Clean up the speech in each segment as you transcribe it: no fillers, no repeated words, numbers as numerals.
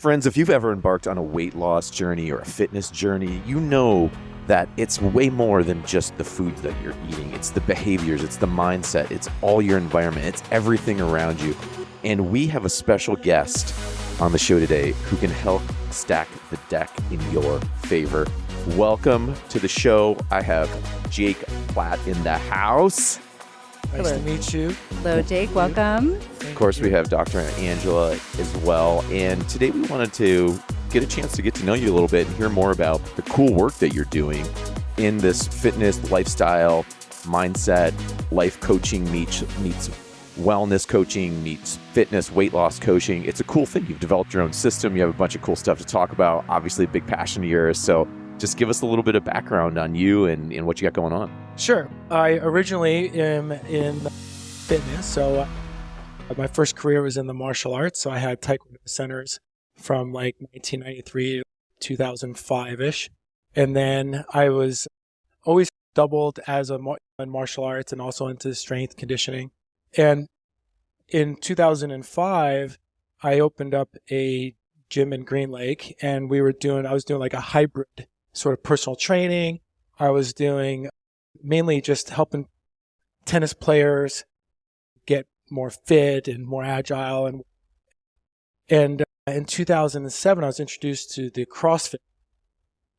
Friends, if you've ever embarked on a weight loss journey or a fitness journey, you know that it's way more than just the foods that you're eating. It's the behaviors, it's the mindset, it's all your environment, it's everything around you. And we have a special guest on the show today who can help stack the deck in your favor. Welcome to the show. I have Jake Platt in the house. Nice to meet you. Hello, Jake. Welcome. Of course, we have Dr. Angela as well. And today we wanted to get a chance to get to know you a little bit and hear more about the cool work that you're doing in this fitness, lifestyle, mindset, life coaching meets wellness coaching, meets fitness, weight loss coaching. It's a cool thing. You've developed your own system. You have a bunch of cool stuff to talk about. Obviously, a big passion of yours. So just give us a little bit of background on you and what you got going on. Sure. I originally am in fitness. So my first career was in the martial arts. So I had taekwondo centers from like 1993 to 2005-ish. And then I was always doubled as in martial arts and also into strength conditioning. And in 2005, I opened up a gym in Green Lake, and I was doing like a hybrid sort of personal training. I was doing mainly just helping tennis players get more fit and more agile. And in 2007, I was introduced to the CrossFit.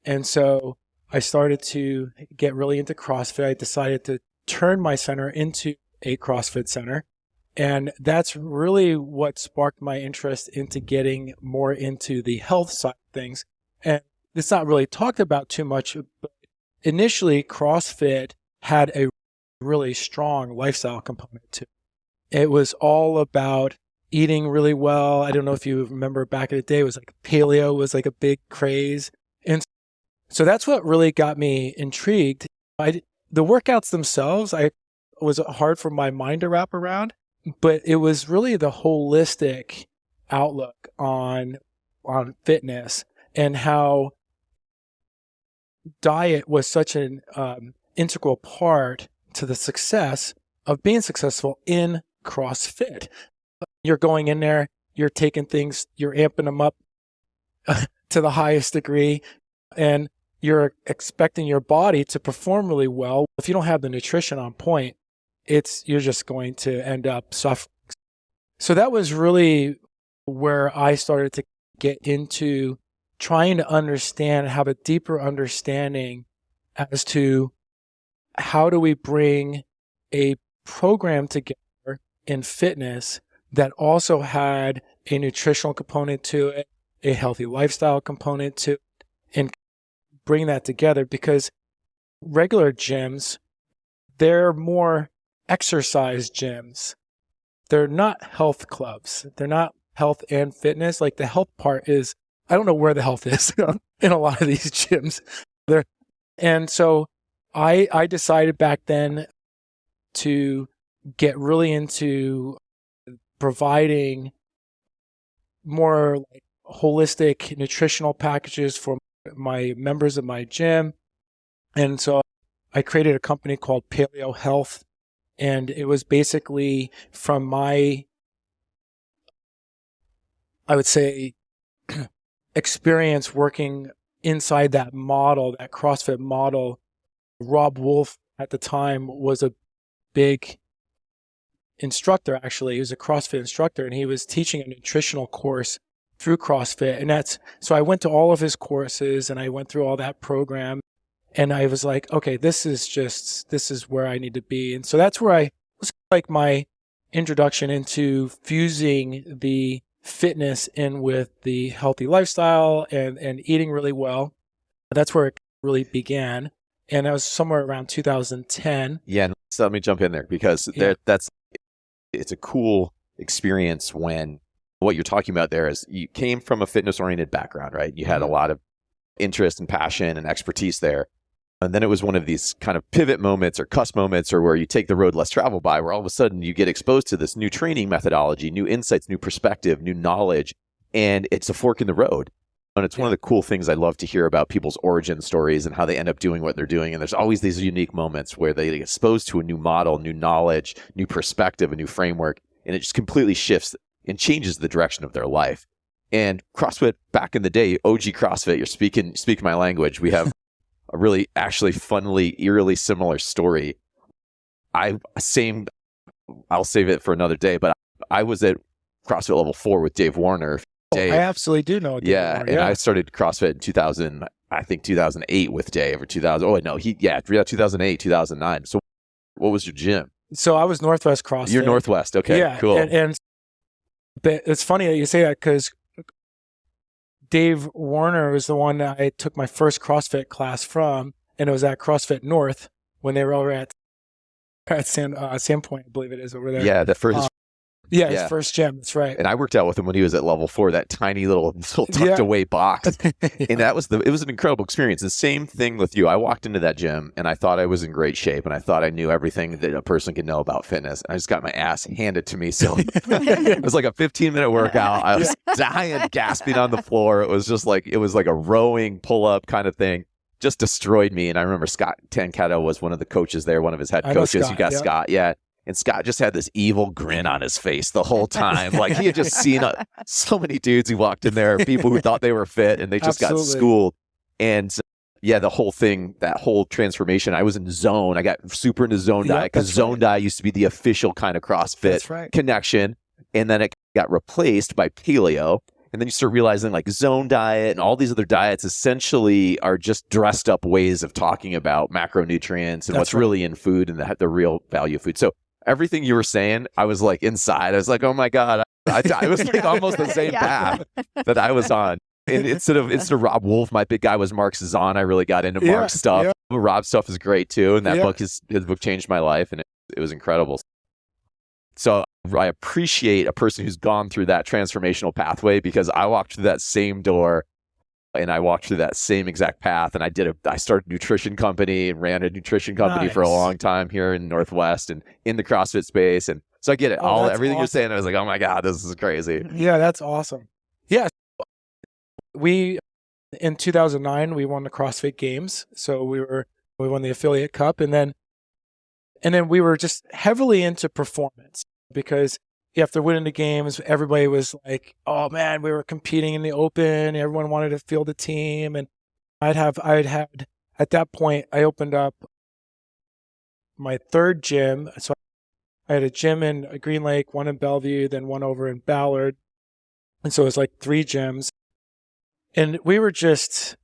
And so I started to get really into CrossFit. I decided to turn my center into a CrossFit center. And that's really what sparked my interest into getting more into the health side of things. And it's not really talked about too much, but initially CrossFit had a really strong lifestyle component to it. It was all about eating really well. I don't know if you remember back in the day, it was like paleo was like a big craze. And so that's what really got me intrigued. The workouts themselves, was hard for my mind to wrap around, but it was really the holistic outlook on fitness and how diet was such an integral part to the success of being successful in CrossFit. You're going in there, you're taking things, you're amping them up to the highest degree, and you're expecting your body to perform really well. If you don't have the nutrition on point, you're just going to end up suffering. So that was really where I started to get into trying to understand, have a deeper understanding as to how do we bring a program together in fitness that also had a nutritional component to it, a healthy lifestyle component to it, and bring that together, because regular gyms, they're more exercise gyms. They're not health clubs. They're not health and fitness. Like the health part is, I don't know where the health is in a lot of these gyms. And so I decided back then to get really into providing more like holistic nutritional packages for my members of my gym. And so I created a company called Paleo Health. And it was basically from my, I would say, experience working inside that model, that CrossFit model. Rob Wolf at the time was a big instructor, actually. He was a CrossFit instructor, and he was teaching a nutritional course through CrossFit. And so I went to all of his courses and I went through all that program. And I was like, okay, this is where I need to be. And so that's where I was like my introduction into fusing the fitness in with the healthy lifestyle and eating really well. That's where it really began. And that was somewhere around 2010. Yeah. So let me jump in there because it's a cool experience when what you're talking about there is you came from a fitness oriented background, right? You had a lot of interest and passion and expertise there. And then it was one of these kind of pivot moments or cusp moments, or where you take the road less traveled by, where all of a sudden you get exposed to this new training methodology, new insights, new perspective, new knowledge, and it's a fork in the road. And it's one of the cool things I love to hear about people's origin stories and how they end up doing what they're doing. And there's always these unique moments where they get exposed to a new model, new knowledge, new perspective, a new framework, and it just completely shifts and changes the direction of their life. And CrossFit back in the day, OG CrossFit, you're speaking my language. We have a really actually funnily, eerily similar story. I'll save it for another day, but I was at CrossFit level 4 with Dave Warner. Dave. I absolutely do know Dave Warner. And I started CrossFit in 2008 with Dave, or 2000. Oh, no, 2008, 2009. So what was your gym? So I was Northwest CrossFit. You're Northwest. Okay, yeah, cool. But it's funny that you say that, because Dave Warner was the one that I took my first CrossFit class from, and it was at CrossFit North when they were over at Sandpoint, I believe it is, over there. Yeah, the first. His first gym. That's right. And I worked out with him when he was at level 4, that tiny little tucked away box. And it was an incredible experience. The same thing with you. I walked into that gym and I thought I was in great shape, and I thought I knew everything that a person could know about fitness. And I just got my ass handed to me. So it was like a 15-minute workout. I was dying, gasping on the floor. It was like a rowing pull-up kind of thing. Just destroyed me. And I remember Scott Tancato was one of the coaches there, one of his head coaches. You got Scott, yeah. And Scott just had this evil grin on his face the whole time. Like he had just seen so many dudes who walked in there, people who thought they were fit, and they just got schooled. And yeah, the whole thing, that whole transformation, I was in zone. I got super into zone diet, because zone diet used to be the official kind of CrossFit connection. And then it got replaced by paleo. And then you start realizing like zone diet and all these other diets essentially are just dressed up ways of talking about macronutrients and what's really in food and the real value of food. So everything you were saying, I was like inside. I was like, oh my God. I was like almost the same path that I was on. And instead of Rob Wolf, my big guy was Mark Cezanne. I really got into Mark's stuff. Rob's stuff is great too. And that book, his book changed my life, and it was incredible. So I appreciate a person who's gone through that transformational pathway, because I walked through that same door and I walked through that same exact path. And I started a nutrition company and ran a nutrition company for a long time here in Northwest and in the CrossFit space. And so I get it. Everything you're saying, I was like, oh my God, this is crazy. Yeah, that's awesome. Yeah. In 2009, we won the CrossFit Games. So we won the Affiliate Cup, and then we were just heavily into performance, because after winning the games, everybody was like, oh man, we were competing in the open. Everyone wanted to field a team. And I'd had, at that point, I opened up my third gym. So I had a gym in Green Lake, one in Bellevue, then one over in Ballard. And so it was like 3 gyms. And we were just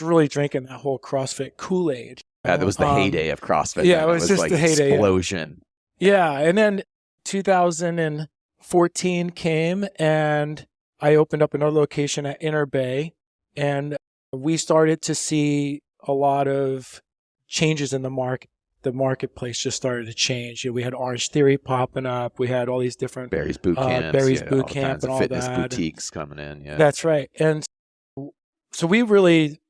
really drinking that whole CrossFit Kool-Aid. Yeah, that was the heyday of CrossFit. Yeah, it was just like the heyday. Explosion. Yeah. And then 2014 came, and I opened up another location at Inner Bay, and we started to see a lot of changes in the market. The marketplace just started to change. We had Orange Theory popping up. We had all these different Barry's Boot Camp, Boot Camp, and all fitness that. boutiques coming in. Yeah, that's right. And so we really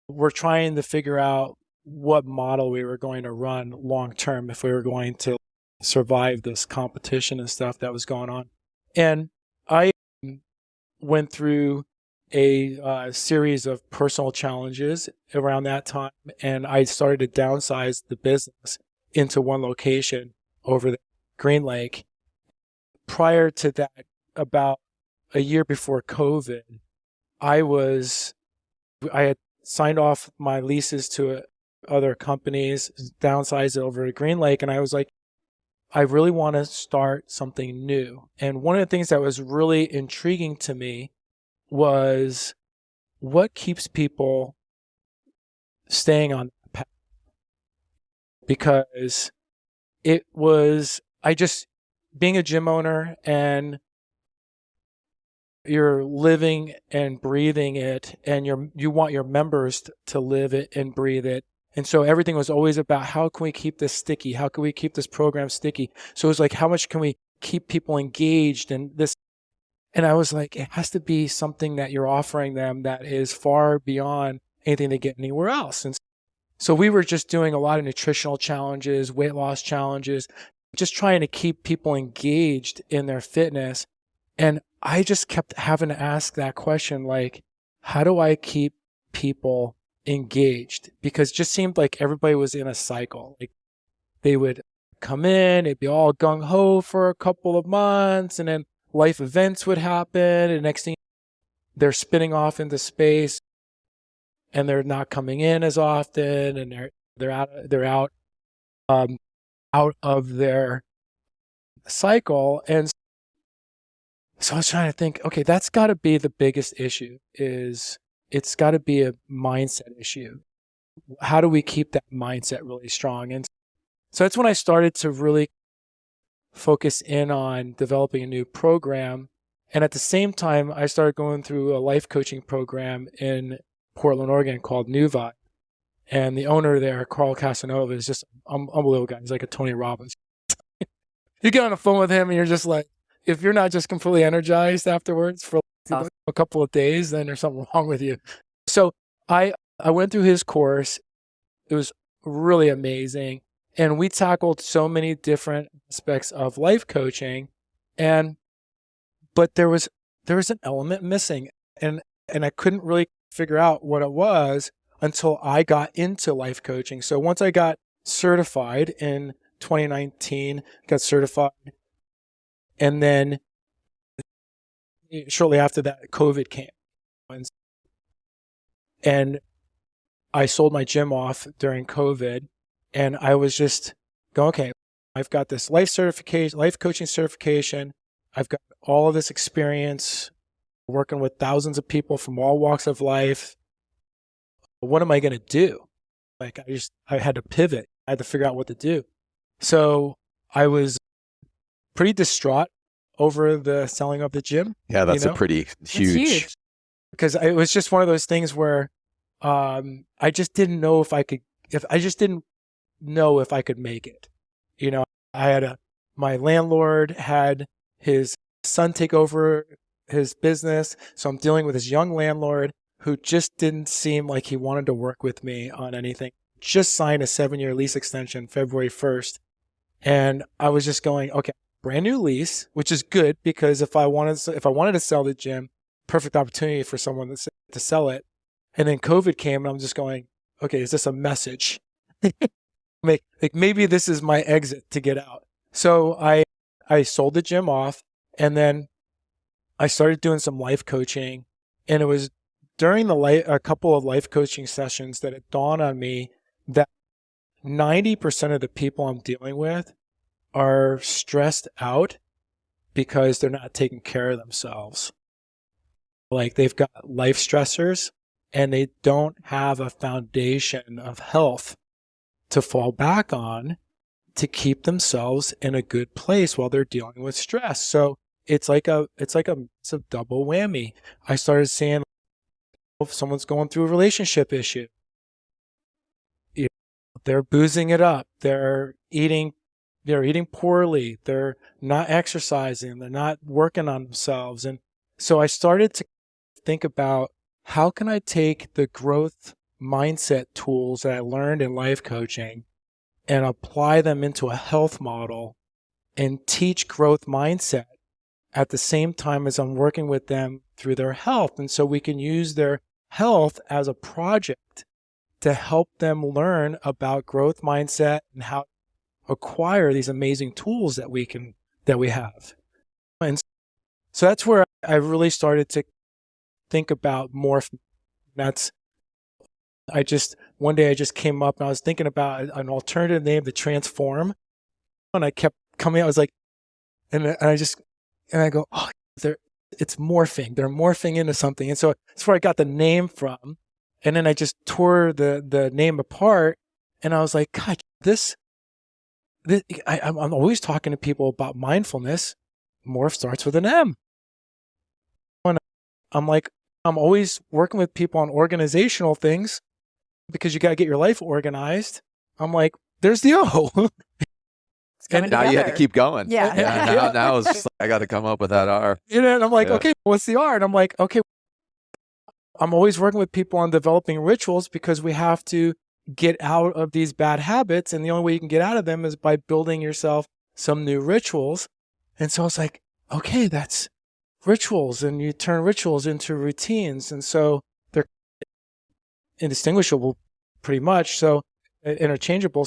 were trying to figure out what model we were going to run long term if we were going to survive this competition and stuff that was going on. And I went through a series of personal challenges around that time, and I started to downsize the business into one location over the Green Lake. Prior to that, about a year before COVID, I had signed off my leases to other companies, downsized it over to Green Lake, and I was like, I really want to start something new. And one of the things that was really intriguing to me was what keeps people staying on that path. Because being a gym owner, and you're living and breathing it, and you want your members to live it and breathe it. And so everything was always about, how can we keep this sticky? How can we keep this program sticky? So it was like, how much can we keep people engaged in this? And I was like, it has to be something that you're offering them that is far beyond anything they get anywhere else. And so we were just doing a lot of nutritional challenges, weight loss challenges, just trying to keep people engaged in their fitness. And I just kept having to ask that question, like, how do I keep people engaged? Because it just seemed like everybody was in a cycle. Like, they would come in, it'd be all gung-ho for a couple of months, and then life events would happen, and next thing they're spinning off into space and they're not coming in as often, and they're out of their cycle. And so I was trying to think, okay, that's got to be the biggest issue. Is it's got to be a mindset issue. How do we keep that mindset really strong? And so that's when I started to really focus in on developing a new program. And at the same time, I started going through a life coaching program in Portland, Oregon called New Vibe. And the owner there, Carl Casanova, is just an unbelievable guy. He's like a Tony Robbins. You get on the phone with him and you're just like, if you're not just completely energized afterwards for a couple of days, then there's something wrong with you. So I went through his course. It was really amazing. And we tackled so many different aspects of life coaching. But there was an element missing. And I couldn't really figure out what it was until I got into life coaching. So once I got certified in 2019, got certified. And then shortly after that, COVID came. And I sold my gym off during COVID. And I was just going, okay, I've got this life coaching certification. I've got all of this experience working with thousands of people from all walks of life. What am I going to do? Like, I had to pivot. I had to figure out what to do. So I was pretty distraught over the selling of the gym. Yeah, that's a pretty huge. Because it was just one of those things where I just didn't know if I could make it. You know, my landlord had his son take over his business. So I'm dealing with this young landlord who just didn't seem like he wanted to work with me on anything. Just signed a 7-year lease extension February 1st. And I was just going, okay, brand new lease, which is good because if I wanted to sell the gym, perfect opportunity for someone to sell it. And then COVID came and I'm just going, okay, is this a message? Like maybe this is my exit to get out. So I sold the gym off, and then I started doing some life coaching. And it was during a couple of life coaching sessions that it dawned on me that 90% of the people I'm dealing with are stressed out because they're not taking care of themselves. Like they've got life stressors and they don't have a foundation of health to fall back on to keep themselves in a good place while they're dealing with stress. So it's like a massive double whammy. I started seeing if someone's going through a relationship issue, they're boozing it up, they're eating poorly, they're not exercising, they're not working on themselves. And so I started to think about how can I take the growth mindset tools that I learned in life coaching and apply them into a health model and teach growth mindset at the same time as I'm working with them through their health. And so we can use their health as a project to help them learn about growth mindset and how to acquire these amazing tools that we have. And so that's where I really started to think about MORPH. One day I just came up and I was thinking about an alternative name to transform. And I kept coming out, I was like, and I go, oh, it's morphing. They're morphing into something. And so that's where I got the name from. And then I just tore the name apart and I was like, God, I'm always talking to people about mindfulness. MORPH starts with an M. And I'm like, I'm always working with people on organizational things because you got to get your life organized. I'm like, there's the O. And now you had to keep going. Yeah. Now it's just like, I got to come up with that R. And I'm like, okay, what's the R? And I'm like, okay, I'm always working with people on developing rituals because we have to get out of these bad habits. And the only way you can get out of them is by building yourself some new rituals. And so I was like, okay, that's rituals. And you turn rituals into routines. And so they're indistinguishable pretty much. So interchangeable.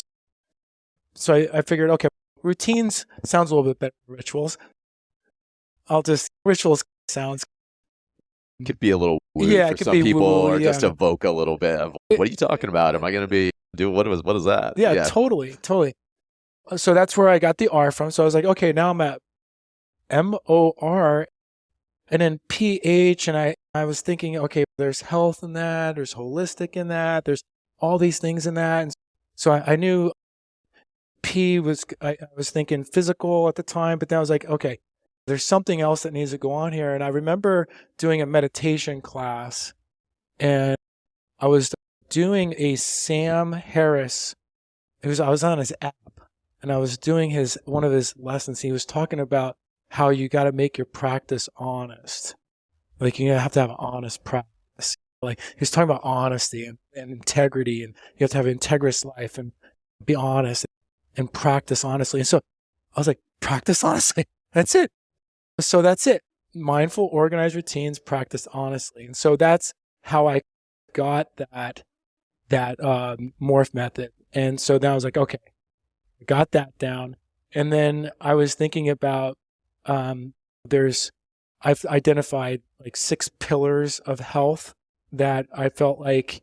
So I figured, okay, routines sounds a little bit better than rituals. Rituals sounds could be a little woo Yeah, for it could some be people, woo-woo, or just yeah. evoke a little bit of, what are you talking about? Am I going to be what is that? Yeah, totally. So that's where I got the R from. So I was like, okay, now I'm at MOR and then PH. And I was thinking, okay, there's health in that, there's holistic in that, there's all these things in that. And so I knew P was, I was thinking physical at the time, but then I was like, okay, there's something else that needs to go on here. And I remember doing a meditation class, and I was doing a Sam Harris. I was on his app, and I was doing one of his lessons. He was talking about how you got to make your practice honest. Like, you have to have an honest practice. Like, he was talking about honesty and integrity, and you have to have an integrous life and be honest and practice honestly. And so I was like, practice honestly. That's it. So that's it. Mindful, organized routines, practice honestly. And so that's how I got that MORPH method. And so then I was like, okay, I got that down. And then I was thinking about, I've identified like 6 pillars of health that I felt like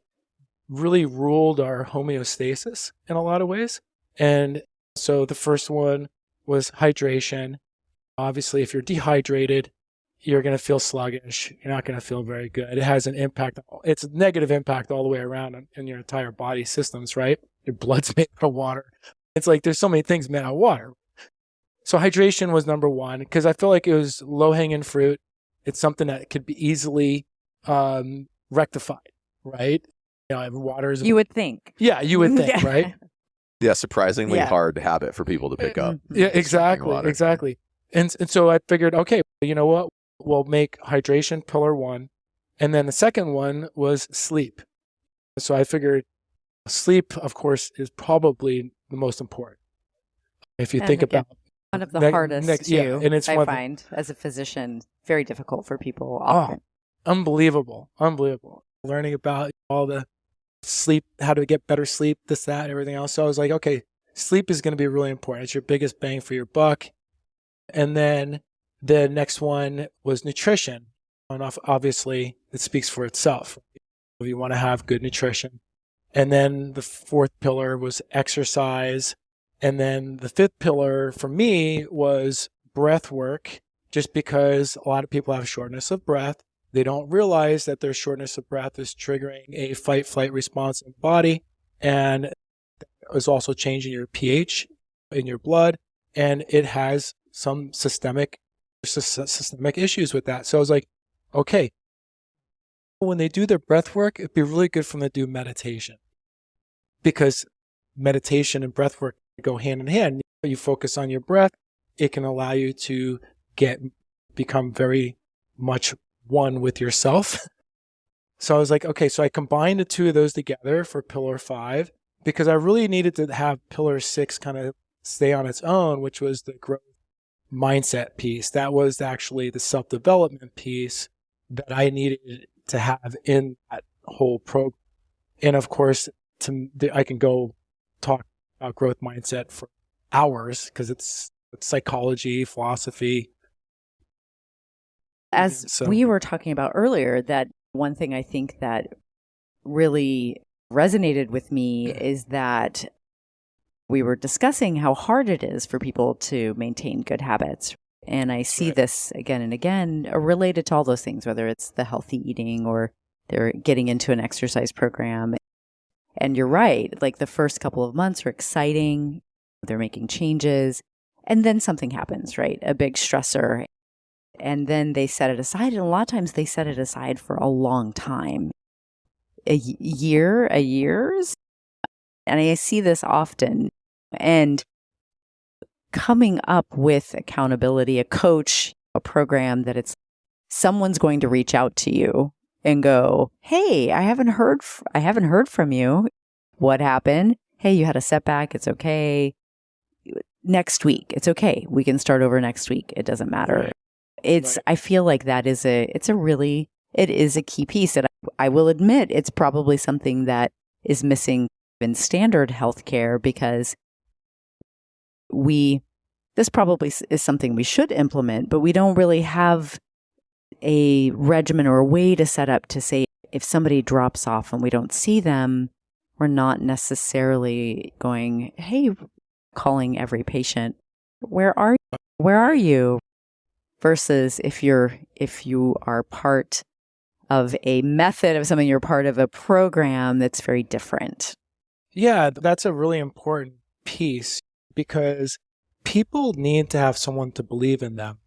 really ruled our homeostasis in a lot of ways. And so the first one was hydration. Obviously, if you're dehydrated, you're going to feel sluggish. You're not going to feel very good. It has an impact. It's a negative impact all the way around in your entire body systems, right? Your blood's made out of water. It's like there's so many things made out of water. So hydration was number one because I feel like it was low-hanging fruit. It's something that could be easily rectified, right? Water is... You would think. Yeah, you would think, right? Yeah, surprisingly hard habit for people to pick up. Yeah, exactly. And so I figured, okay, you know what? We'll make hydration pillar 1. And then the second one was sleep. So I figured sleep, of course, is probably the most important. If you think about... One of the hardest, too, yeah, and it's I find, as a physician, very difficult for people often. Oh, unbelievable. Learning about all the sleep, how to get better sleep, this, that, everything else. So I was like, okay, sleep is going to be really important. It's your biggest bang for your buck. And then the next one was nutrition. And obviously, it speaks for itself. You want to have good nutrition. And then the 4th pillar was exercise. And then the 5th pillar for me was breath work, just because a lot of people have shortness of breath. They don't realize that their shortness of breath is triggering a fight-flight response in the body, and it is also changing your pH in your blood, and it has some systemic issues with that. So I was like, okay, when they do their breath work, it'd be really good for them to do meditation, because meditation and breath work go hand in hand. You focus on your breath, it can allow you to become very much one with yourself. So I was like, okay, so I combined the 2 of those together for pillar 5, because I really needed to have pillar 6 kind of stay on its own, which was the growth mindset piece. That was actually the self-development piece that I needed to have in that whole program. And of course, I can go talk about growth mindset for hours, because it's psychology, philosophy. As we were talking about earlier, that one thing I think that really resonated with me is that we were discussing how hard it is for people to maintain good habits. And I see this again and again related to all those things, whether it's the healthy eating or they're getting into an exercise program. And you're right, like the first couple of months are exciting, they're making changes, and then something happens, right? A big stressor. And then they set it aside. And a lot of times they set it aside for a long time, a years. And I see this often. And coming up with accountability, a coach, a program that it's someone's going to reach out to you and go, hey, I haven't heard from you. What happened? Hey, you had a setback. It's okay. Next week. It's okay. We can start over next week. It doesn't matter. Right. I feel like it is a key piece that I will admit it's probably something that is missing in standard healthcare, because this probably is something we should implement, but we don't really have a regimen or a way to set up to say if somebody drops off and we don't see them, we're not necessarily going, hey, calling every patient, where are you? Versus if you are part of a method of something, you're part of a program that's very different. Yeah, that's a really important piece because people need to have someone to believe in them.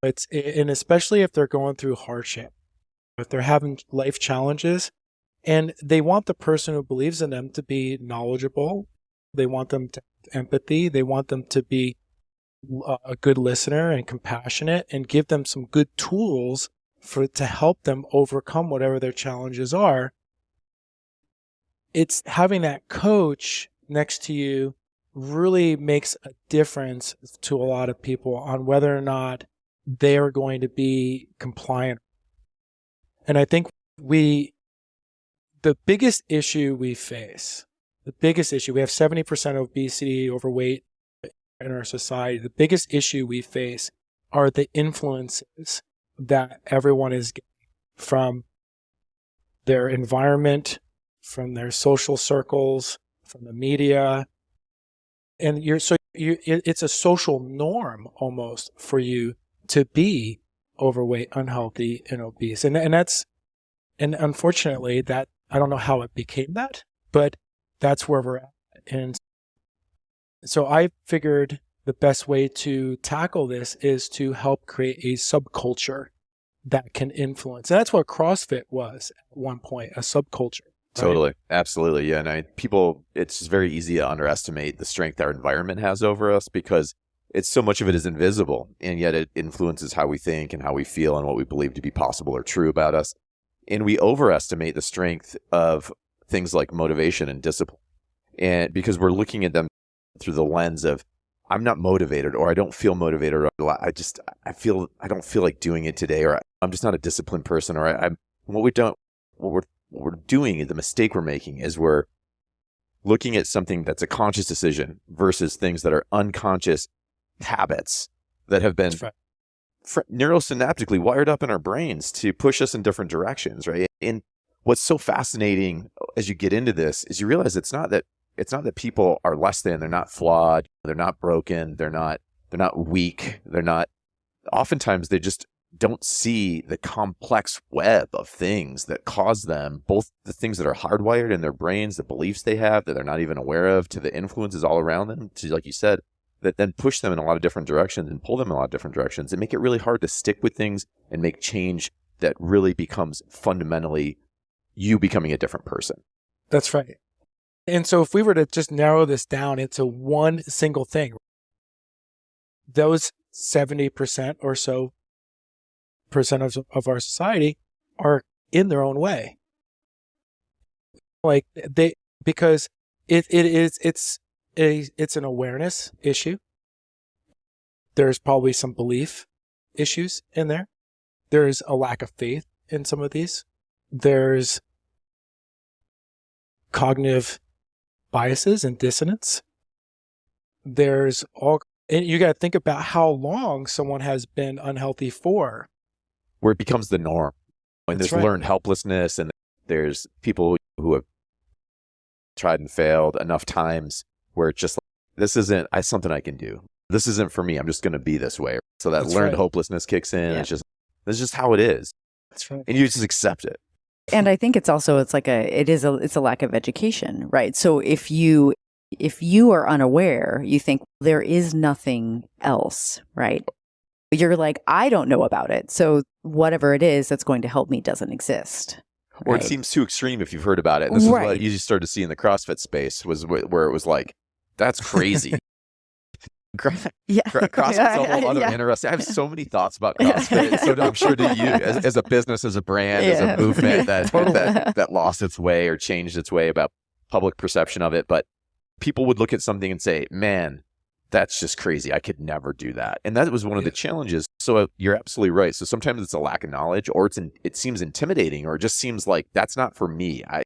And especially if they're going through hardship, if they're having life challenges, and they want the person who believes in them to be knowledgeable. They want them to have empathy. They want them to be a good listener and compassionate, and give them some good tools to help them overcome whatever their challenges are. It's having that coach next to you really makes a difference to a lot of people on whether or not they are going to be compliant. And I think the biggest issue we face, we have 70% obesity, overweight in our society. The biggest issue we face are the influences that everyone is getting from their environment, from their social circles, from the media. And it's a social norm almost for you to be overweight, unhealthy, and obese. And unfortunately that, I don't know how it became that, but that's where we're at. And so I figured the best way to tackle this is to help create a subculture that can influence. And that's what CrossFit was at one point, a subculture. Right? Totally. Absolutely. Yeah. And it's just very easy to underestimate the strength our environment has over us because it's so much of it is invisible, and yet it influences how we think and how we feel and what we believe to be possible or true about us. And we overestimate the strength of things like motivation and discipline. And because we're looking at them through the lens of, I'm not motivated, or I don't feel motivated, or I don't feel like doing it today, or I'm just not a disciplined person, or what we're doing, the mistake we're making is we're looking at something that's a conscious decision versus things that are unconscious habits that have been neurosynaptically wired up in our brains to push us in different directions, right? And what's so fascinating as you get into this is you realize it's not that people are less than, they're not flawed, they're not broken, they're not weak, oftentimes they just don't see the complex web of things that cause them, both the things that are hardwired in their brains, the beliefs they have that they're not even aware of, to the influences all around them, to, like you said, that then push them in a lot of different directions and pull them in a lot of different directions and make it really hard to stick with things and make change that really becomes fundamentally you becoming a different person. That's right. And so if we were to just narrow this down into one single thing, those 70% or so of our society are in their own way. Because it's an awareness issue. There's probably some belief issues in there. There's a lack of faith in some of these. There's cognitive biases and dissonance. And you got to think about how long someone has been unhealthy for. Where it becomes the norm. And That's there's right. learned helplessness, and there's people who have tried and failed enough times where it's just like, this isn't something I can do. This isn't for me. I'm just going to be this way. So that That's learned right. hopelessness kicks in. Yeah. That's just how it is. That's right. And you just accept it. And I think it's a lack of education, right? So if you are unaware, you think there is nothing else, right? You're like, I don't know about it. So whatever it is that's going to help me doesn't exist. Or right? it seems too extreme if you've heard about it. And this is Right. what you started to see in the CrossFit space, was where it was like, that's crazy. Yeah. CrossFit's a whole other Yeah. interesting. I have so many thoughts about CrossFit. So I'm sure that you, as a business, as a brand, as Yeah. a movement that Totally. that lost its way or changed its way about public perception of it. But people would look at something and say, man, that's just crazy. I could never do that. And that was one of the challenges. So you're absolutely right. So sometimes it's a lack of knowledge, or it seems intimidating, or it just seems like that's not for me. I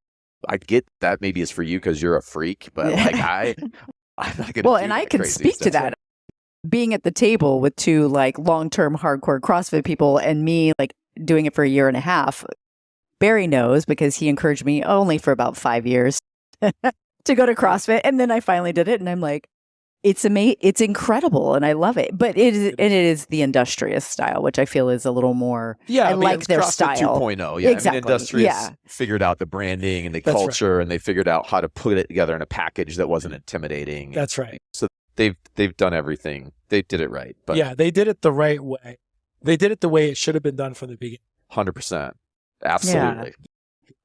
get that maybe it's for you because you're a freak, but like I'm not going to. Well, and I can speak to that. being at the table with two like long-term hardcore CrossFit people and me like doing it for a year and a half, Barry knows because he encouraged me only for about 5 years to go to CrossFit. And then I finally did it and I'm like, it's amazing. It's incredible. And I love it. But it is the industrious style, which I feel is a little more, I like their CrossFit style. 2.0. Yeah. Exactly. Industrious figured out the branding and the culture and they figured out how to put it together in a package that wasn't intimidating. That's right. So they've done everything. They did it right. But yeah, they did it the right way. They did it the way it should have been done from the beginning. 100%. Absolutely.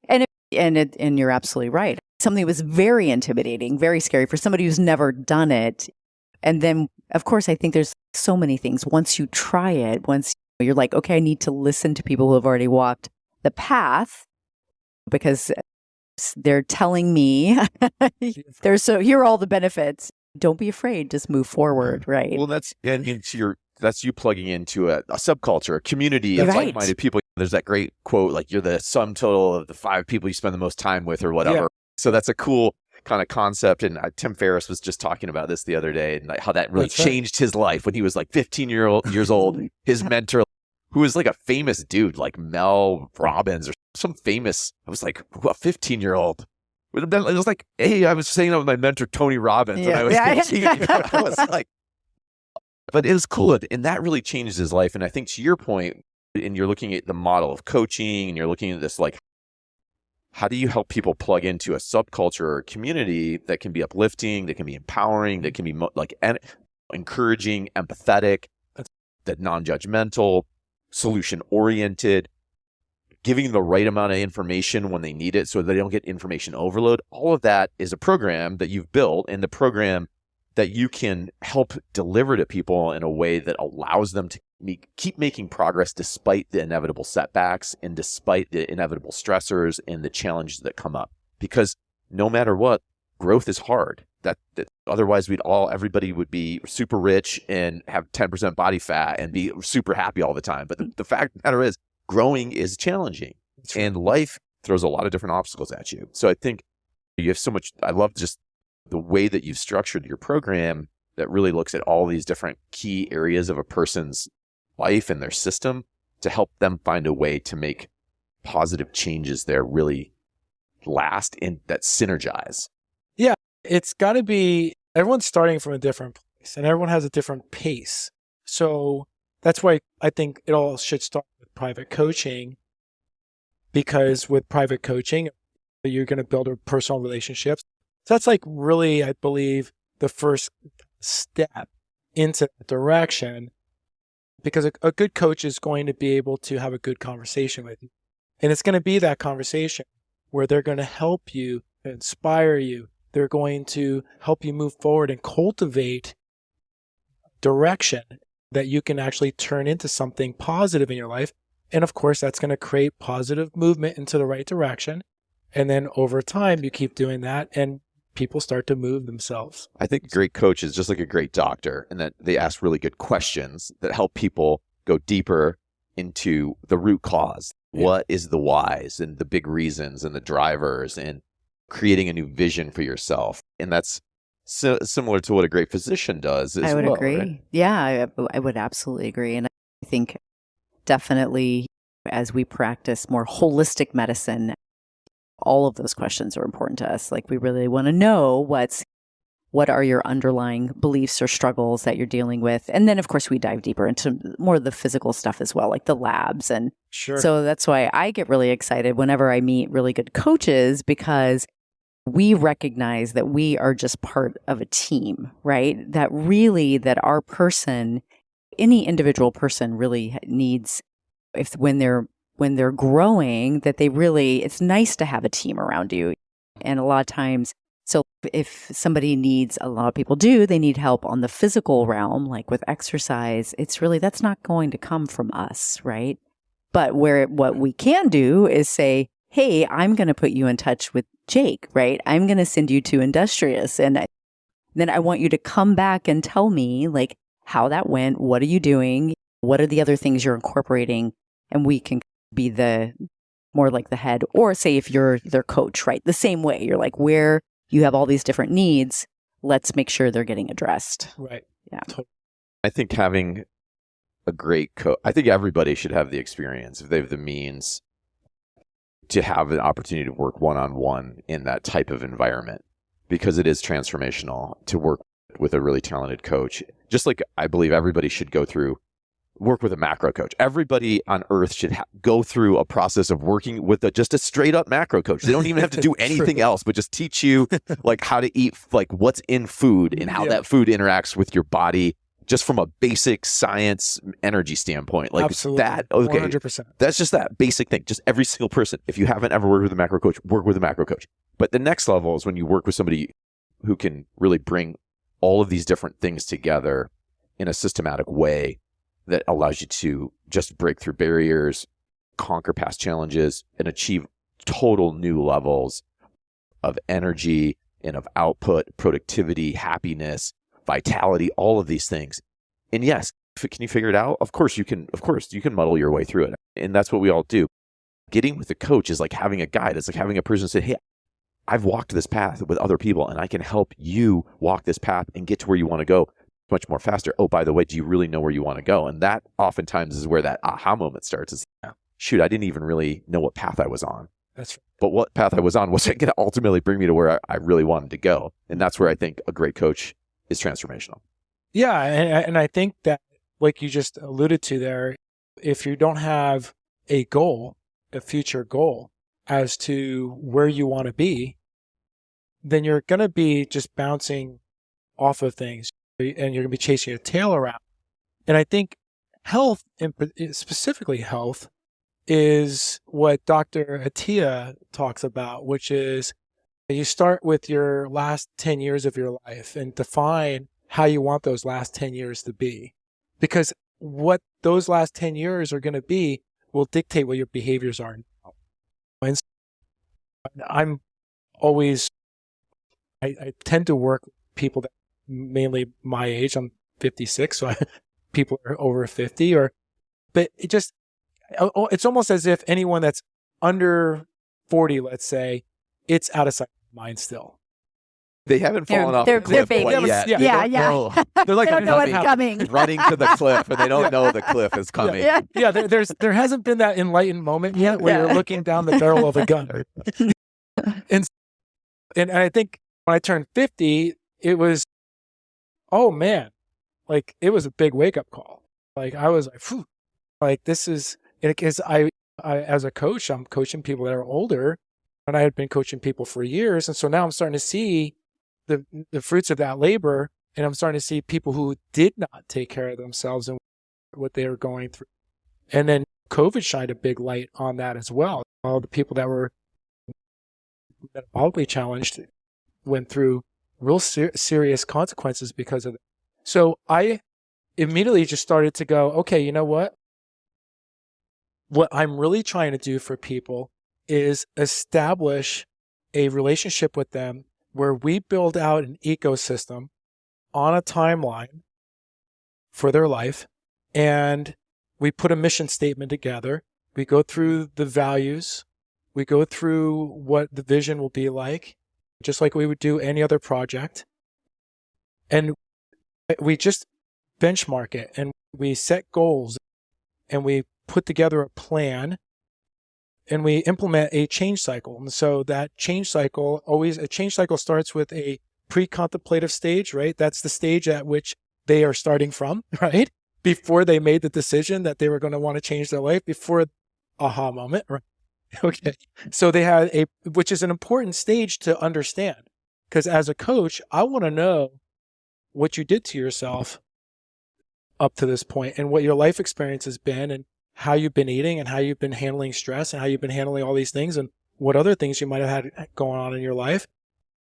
Yeah. And you're absolutely right. Something that was very intimidating, very scary for somebody who's never done it. And then, of course, I think there's so many things. Once you try it, once you're like, okay, I need to listen to people who have already walked the path because they're telling me here are all the benefits. Don't be afraid. Just move forward. Right. Well, that's you plugging into a subculture, a community of like-minded people. There's that great quote, like you're the sum total of the 5 people you spend the most time with or whatever. Yeah. So that's a cool kind of concept. And Tim Ferriss was just talking about this the other day and like how that really changed his life when he was like 15 years old. His mentor, who was like a famous dude, like Mel Robbins or some famous, I was like, a 15-year-old. It was like, hey, I was saying that with my mentor, Tony Robbins, when I was 15. I was like, but it was cool. And that really changed his life. And I think to your point, and you're looking at the model of coaching and you're looking at this, like, how do you help people plug into a subculture or community that can be uplifting, that can be empowering, that can be encouraging, empathetic, that non-judgmental, solution-oriented, giving the right amount of information when they need it so they don't get information overload. All of that is a program that you've built and the program that you can help deliver to people in a way that allows them to keep making progress despite the inevitable setbacks and despite the inevitable stressors and the challenges that come up. Because no matter what, growth is hard. That otherwise everybody would be super rich and have 10% body fat and be super happy all the time. But the fact of the matter is, growing is challenging and life throws a lot of different obstacles at you. So I think you have so much, I love just the way that you've structured your program that really looks at all these different key areas of a person's life and their system to help them find a way to make positive changes there really last and that synergize. Yeah, it's got to be, everyone's starting from a different place and everyone has a different pace. So that's why I think it all should start with private coaching, because with private coaching, you're going to build personal relationships. So that's like really, I believe, the first step into that direction, because a good coach is going to be able to have a good conversation with you. And it's going to be that conversation where they're going to help you, inspire you. They're going to help you move forward and cultivate direction that you can actually turn into something positive in your life. And of course, that's going to create positive movement into the right direction. And then over time, you keep doing that and people start to move themselves. I think a great coach is just like a great doctor, and that they ask really good questions that help people go deeper into the root cause. Yeah. What is the whys and the big reasons and the drivers, and creating a new vision for yourself. And that's similar to what a great physician does as well. I would agree. Right? Yeah, I would absolutely agree. And I think definitely as we practice more holistic medicine, all of those questions are important to us. Like we really want to know what are your underlying beliefs or struggles that you're dealing with. And then of course we dive deeper into more of the physical stuff as well, like the labs. And so that's why I get really excited whenever I meet really good coaches, because we recognize that we are just part of a team, right? That our person, any individual person really needs, when they're growing, that it's nice to have a team around you. And a lot of times, so if somebody needs, a lot of people do, they need help on the physical realm, like with exercise, that's not going to come from us, right? But what we can do is say, hey, I'm going to put you in touch with Jake, right? I'm going to send you to Industrious. And then I want you to come back and tell me like how that went. What are you doing? What are the other things you're incorporating? And we can be more like the head, or say if you're their coach, right? The same way, you're like, where you have all these different needs, let's make sure they're getting addressed. Right. Yeah. I think having a great coach, I think everybody should have the experience if they have the means to have an opportunity to work one-on-one in that type of environment, because it is transformational to work with a really talented coach. Just like I believe everybody should work with a macro coach. Everybody on earth should go through a process of working with just a straight up macro coach. They don't even have to do anything else, but just teach you like how to eat, like what's in food and how that food interacts with your body, just from a basic science energy standpoint. Like Absolutely. that, okay, 100%. That's just that basic thing. Just every single person. If you haven't ever worked with a macro coach, work with a macro coach. But the next level is when you work with somebody who can really bring all of these different things together in a systematic way that allows you to just break through barriers, conquer past challenges, and achieve total new levels of energy and of output, productivity, happiness, vitality, all of these things. And yes, can you figure it out? Of course you can muddle your way through it. And that's what we all do. Getting with a coach is like having a guide. It's like having a person say, hey, I've walked this path with other people and I can help you walk this path and get to where you want to go much more faster. Oh, by the way, do you really know where you want to go? And that oftentimes is where that aha moment starts. Is, shoot, I didn't even really know what path I was on. That's right. But what path I was on was going to ultimately bring me to where I really wanted to go. And that's where I think a great coach is transformational. Yeah. And I think that, like you just alluded to there, if you don't have a goal, a future goal as to where you want to be, then you're going to be just bouncing off of things and you're going to be chasing your tail around. And I think health, specifically health, is what Dr. Attia talks about, which is you start with your last 10 years of your life and define how you want those last 10 years to be. Because what those last 10 years are going to be will dictate what your behaviors are now. And I'm always, I tend to work with people that mainly my age. I'm 56, so people are over 50, but it's almost as if anyone that's under 40, let's say, it's out of sight of mind still. They haven't fallen off the cliff quite yet. Yeah. They're like, they don't know it's coming. Running to the cliff, and they don't know the cliff is coming. Yeah. There hasn't been that enlightened moment yet where you're looking down the barrel of a gun. And I think when I turned 50, it was, oh man, like it was a big wake up call. Like I was like, phew, like this is, because I as a coach, I'm coaching people that are older, and I had been coaching people for years, and so now I'm starting to see the fruits of that labor, and I'm starting to see people who did not take care of themselves and what they were going through. And then COVID shined a big light on that as well. All the people that were metabolically challenged went through real serious consequences because of it. So I immediately just started to go, okay, you know what? What I'm really trying to do for people is establish a relationship with them where we build out an ecosystem on a timeline for their life, and we put a mission statement together. We go through the values. We go through what the vision will be like, just like we would do any other project. And we just benchmark it, and we set goals, and we put together a plan, and we implement a change cycle. And so that change cycle starts with a pre-contemplative stage, right? That's the stage at which they are starting from, right? Before they made the decision that they were going to want to change their life, before aha moment, right? Okay. So they had which is an important stage to understand, because as a coach, I want to know what you did to yourself up to this point and what your life experience has been, and how you've been eating, and how you've been handling stress, and how you've been handling all these things, and what other things you might have had going on in your life.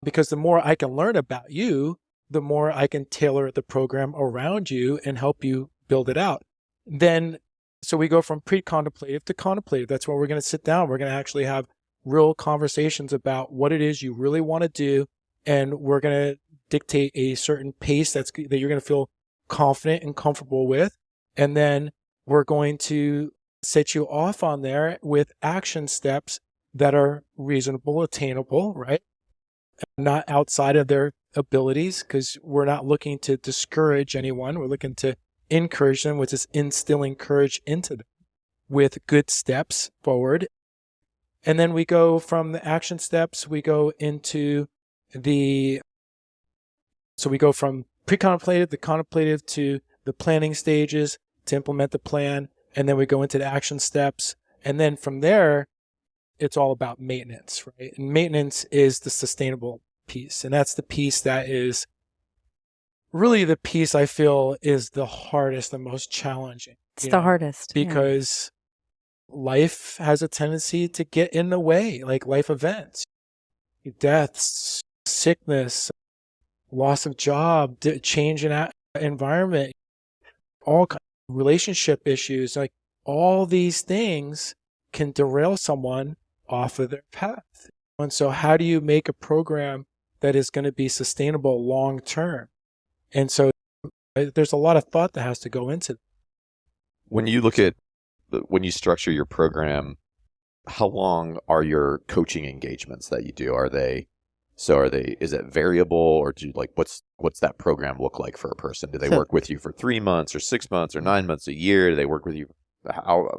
Because the more I can learn about you, the more I can tailor the program around you and help you build it out. Then, so we go from pre-contemplative to contemplative. That's where we're going to sit down. We're going to actually have real conversations about what it is you really want to do. And we're going to dictate a certain pace that you're going to feel confident and comfortable with. And then we're going to set you off on there with action steps that are reasonable, attainable, right? Not outside of their abilities, because we're not looking to discourage anyone. We're looking to encourage them, which is instilling courage into them with good steps forward. And then we go from the action steps, we go into so we go from pre-contemplative, the contemplative, to the planning stages to implement the plan. And then we go into the action steps. And then from there, it's all about maintenance, right? And maintenance is the sustainable piece. And that's the piece that is really the piece I feel is the hardest, the most challenging. It's the hardest. Because life has a tendency to get in the way, like life events, deaths, sickness, loss of job, change in environment, all relationship issues, like all these things can derail someone off of their path. And so how do you make a program that is going to be sustainable long term? And so there's a lot of thought that has to go into it. When you structure your program, how long are your coaching engagements that you do? Is it variable, or do you, like, what's that program look like for a person? Do they work with you for 3 months or 6 months or 9 months, a year? Do they work with you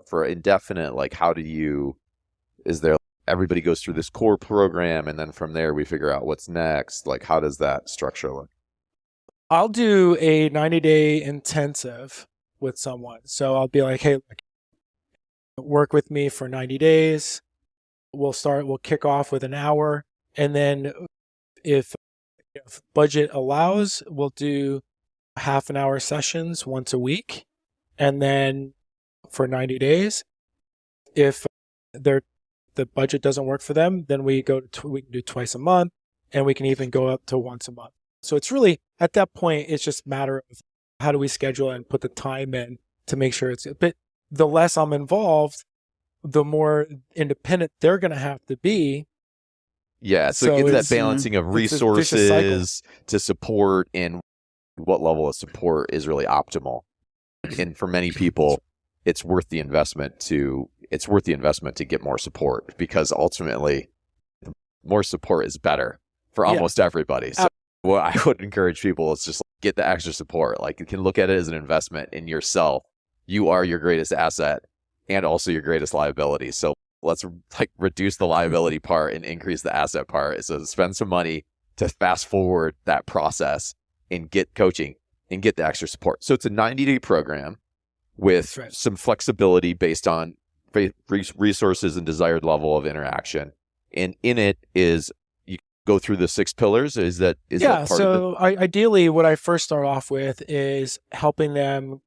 for indefinite? Like, everybody goes through this core program and then from there we figure out what's next? Like, how does that structure look? I'll do a 90-day intensive with someone. So I'll be like, hey, work with me for 90 days. We'll kick off with an hour. And then if budget allows, we'll do half an hour sessions once a week. And then for 90 days, if the budget doesn't work for them, then we can do twice a month, and we can even go up to once a month. So it's really, at that point, it's just a matter of how do we schedule and put the time in to make sure but the less I'm involved, the more independent they're going to have to be. Yeah, so it's that balancing of resources to support, and what level of support is really optimal. And for many people, it's worth the investment to get more support, because ultimately more support is better for almost everybody. So what I would encourage people is just get the extra support. Like, you can look at it as an investment in yourself. You are your greatest asset and also your greatest liability. So let's reduce the liability part and increase the asset part. So spend some money to fast forward that process and get coaching and get the extra support. So it's a 90-day program with some flexibility based on resources and desired level of interaction. And in it is, you go through the 6 pillars. Is that part of it? Ideally, what I first start off with is helping them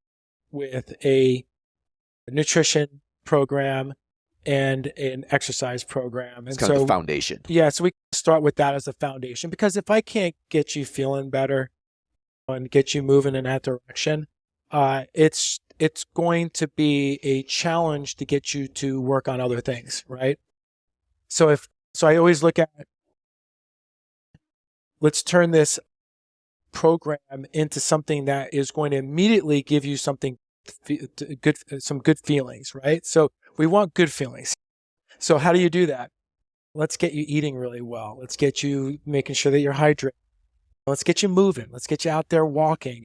with a nutrition program and an exercise program. And it's kind of the foundation. Yeah, so we start with that as a foundation, because if I can't get you feeling better and get you moving in that direction, it's going to be a challenge to get you to work on other things, right? So I always look at, let's turn this program into something that is going to immediately give you some good feelings, right? So we want good feelings. So how do you do that? Let's get you eating really well. Let's get you making sure that you're hydrated. Let's get you moving. Let's get you out there walking.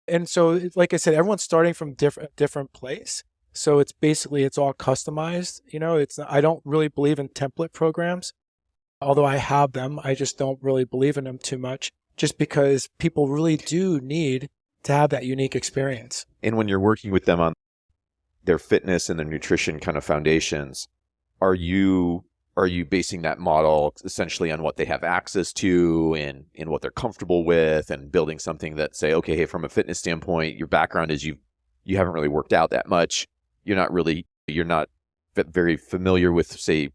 And so, like I said, everyone's starting from different place. So it's all customized. I don't really believe in template programs, although I have them. I just don't really believe in them too much, just because people really do need to have that unique experience. And when you're working with them on their fitness and their nutrition kind of foundations, are you basing that model essentially on what they have access to and what they're comfortable with, and building something that, say, okay, hey, from a fitness standpoint, your background is you haven't really worked out that much. You're not very familiar with, say,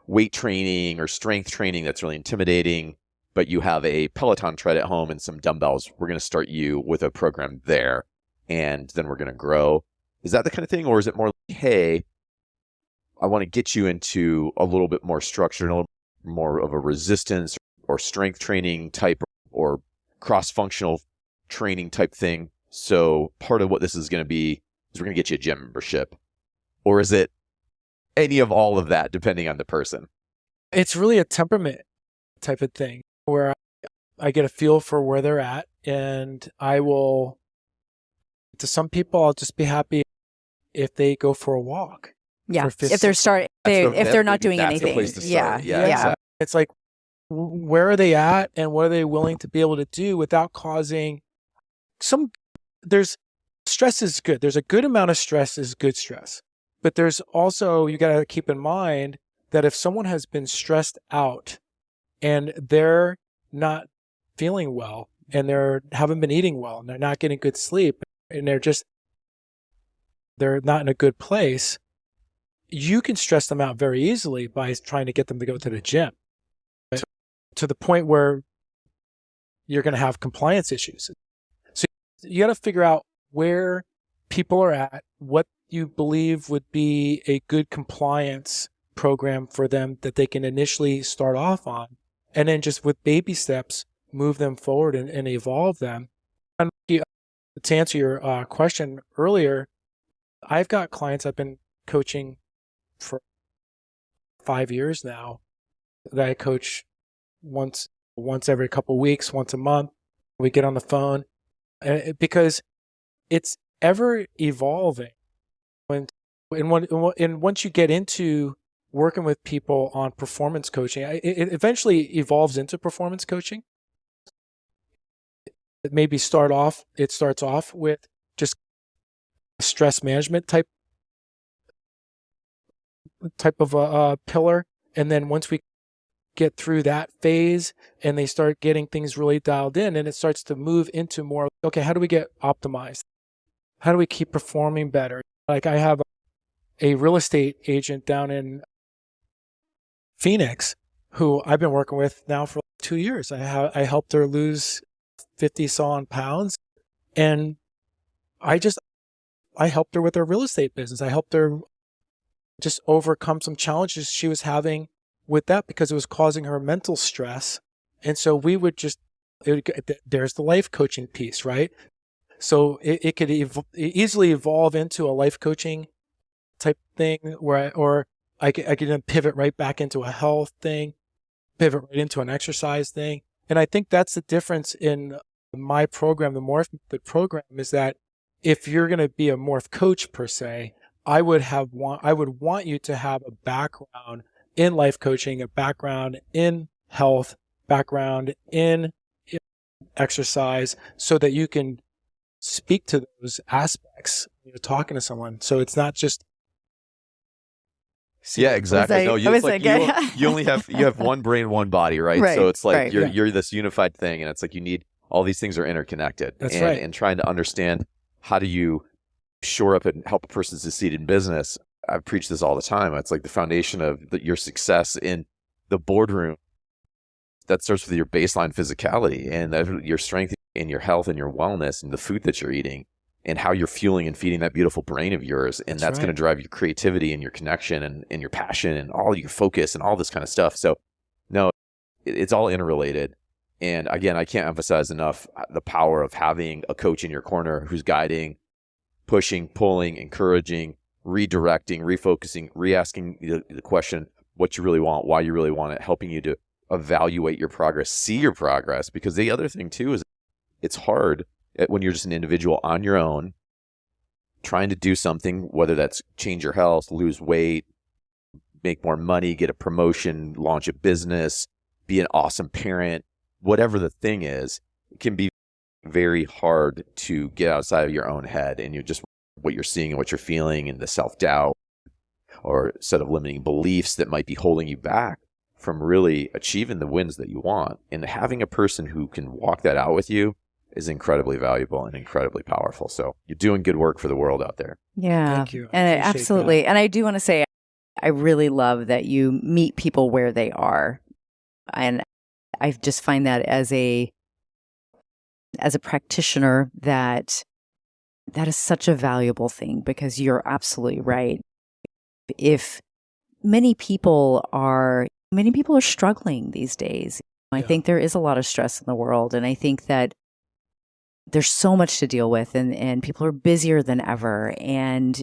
weight training or strength training. That's really intimidating, but you have a Peloton tread at home and some dumbbells. We're going to start you with a program there, and then we're going to grow. Is that the kind of thing? Or is it more like, hey, I want to get you into a little bit more structure and a little more of a resistance or strength training type or cross-functional training type thing? So part of what this is going to be is we're going to get you a gym membership. Or is it any of all of that, depending on the person? It's really a temperament type of thing, where I get a feel for where they're at, and I will To some people, I'll just be happy if they go for a walk. Yeah. For If they're not doing that's anything. the place to Yeah. start. Yeah, exactly. It's like, where are they at and what are they willing to be able to do without causing stress is good. There's a good amount of stress is good stress. But there's also, you got to keep in mind that if someone has been stressed out and they're not feeling well and haven't been eating well and they're not getting good sleep and they're not in a good place, you can stress them out very easily by trying to get them to go to the gym to the point where you're going to have compliance issues. So you got to figure out where people are at, what you believe would be a good compliance program for them that they can initially start off on, and then just with baby steps, move them forward and evolve them. And to answer your question earlier, I've got clients I've been coaching for 5 years now that I coach once every couple of weeks, once a month. We get on the phone because it's ever evolving. And once you get into working with people on performance coaching, it eventually evolves into performance coaching. It starts off with just stress management type of a pillar. And then once we get through that phase and they start getting things really dialed in, and it starts to move into more, okay, how do we get optimized? How do we keep performing better? Like I have a real estate agent down in Phoenix who I've been working with now for 2 years. I helped her lose 50-some pounds, and I helped her with her real estate business. I helped her just overcome some challenges she was having with that because it was causing her mental stress. And so there's the life coaching piece, right? So it could easily evolve into a life coaching type thing or I could then pivot right back into a health thing, pivot right into an exercise thing. And I think that's the difference in my program, the MORPH Method program, is that if you're going to be a MORPH coach per se, I would want you to have a background in life coaching, a background in health, background in exercise, so that you can speak to those aspects when you're talking to someone. So it's not just. Yeah, exactly. No, you have one brain, one body, right? Right, so it's like right. you're this unified thing, and it's like you need all these things are interconnected. That's right. And trying to understand how do you shore up and help a person succeed in business. I preach this all the time. It's like the foundation of your success in the boardroom. That starts with your baseline physicality and your strength and your health and your wellness and the food that you're eating and how you're fueling and feeding that beautiful brain of yours. And that's going to drive your creativity and your connection and your passion and all your focus and all this kind of stuff. So no, it's all interrelated. And again, I can't emphasize enough the power of having a coach in your corner who's guiding, pushing, pulling, encouraging, redirecting, refocusing, re-asking the question, what you really want, why you really want it, helping you to evaluate your progress, see your progress. Because the other thing too is it's hard when you're just an individual on your own, trying to do something, whether that's change your health, lose weight, make more money, get a promotion, launch a business, be an awesome parent, whatever the thing is, it can be very hard to get outside of your own head and you're just what you're seeing and what you're feeling and the self-doubt or set of limiting beliefs that might be holding you back from really achieving the wins that you want. And having a person who can walk that out with you is incredibly valuable and incredibly powerful. So you're doing good work for the world out there. Yeah. Thank you. And absolutely. And I do want to say, I really love that you meet people where they are. And I just find that as a practitioner that is such a valuable thing, because you're absolutely right. If many people are struggling these days, I think there is a lot of stress in the world. And I think that there's so much to deal with and people are busier than ever. And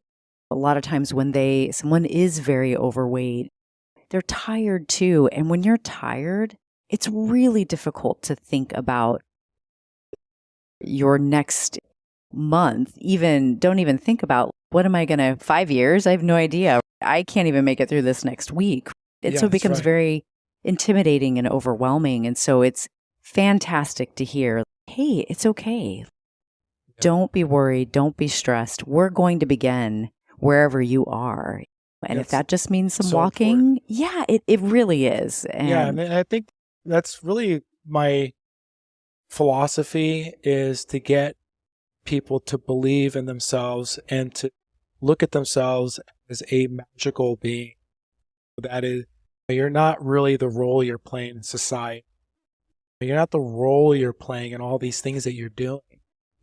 a lot of times when someone is very overweight, they're tired too. And when you're tired, it's really difficult to think about your next month, don't even think about what am I going to 5 years? I have no idea. I can't even make it through this next week. So it becomes very intimidating and overwhelming. And so it's fantastic to hear, hey, it's okay. Don't be worried. Don't be stressed. We're going to begin wherever you are. And if that just means some walking, it really is. And I think that's really my philosophy, is to get people to believe in themselves and to look at themselves as a magical being. That is, you're not really the role you're playing in society. You're not the role you're playing in all these things that you're doing.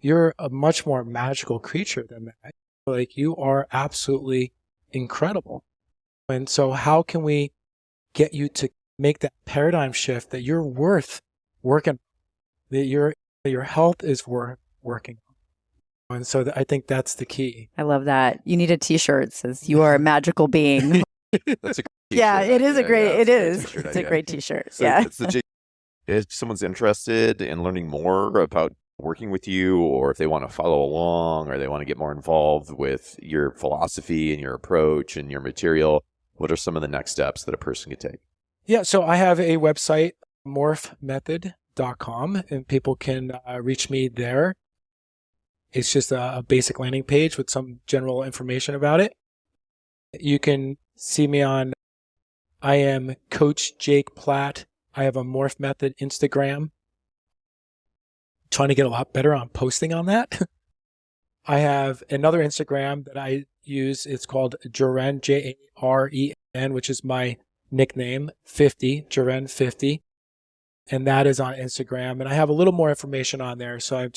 You're a much more magical creature than that. Like, you are absolutely incredible. And so how can we get you to make that paradigm shift that you're worth working, that your health is worth working on? And so I think that's the key. I love that. You need a t-shirt that says you are a magical being. That's a great t-shirt. Yeah, it is It's a great t-shirt. So if someone's interested in learning more about working with you, or if they want to follow along, or they want to get more involved with your philosophy and your approach and your material, what are some of the next steps that a person could take? Yeah, so I have a website, MORPHmethod.com, and people can reach me there. It's just a basic landing page with some general information about it. You can see me on, I am Coach Jake Platt. I have a MORPH Method Instagram. Trying to get a lot better on posting on that. I have another Instagram that I use. It's called Jaren, Jaren, which is my nickname, 50, Jaren 50. And that is on Instagram. And I have a little more information on there. So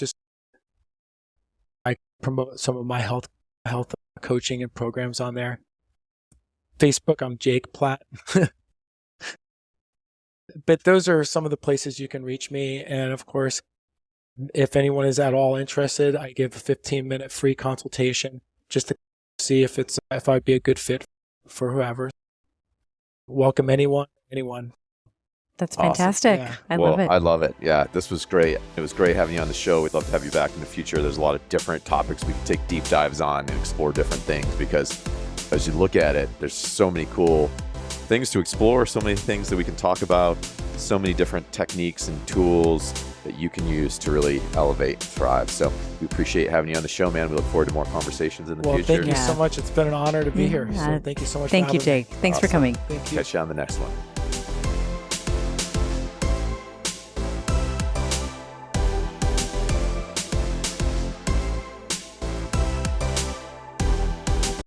I promote some of my health coaching and programs on there. Facebook, I'm Jake Platt. But those are some of the places you can reach me. And of course, if anyone is at all interested, I give a 15-minute free consultation just to see if I'd be a good fit for whoever. Welcome anyone. That's fantastic. Awesome. I love it. I love it. Yeah, this was great. It was great having you on the show. We'd love to have you back in the future. There's a lot of different topics we can take deep dives on and explore different things, because as you look at it, there's so many cool things to explore, so many things that we can talk about, so many different techniques and tools that you can use to really elevate and thrive. So we appreciate having you on the show, man. We look forward to more conversations in the future. Well, thank you so much. It's been an honor to be here. So thank you so much. Thank you, Jake. Thanks for coming. Thank you. Catch you on the next one.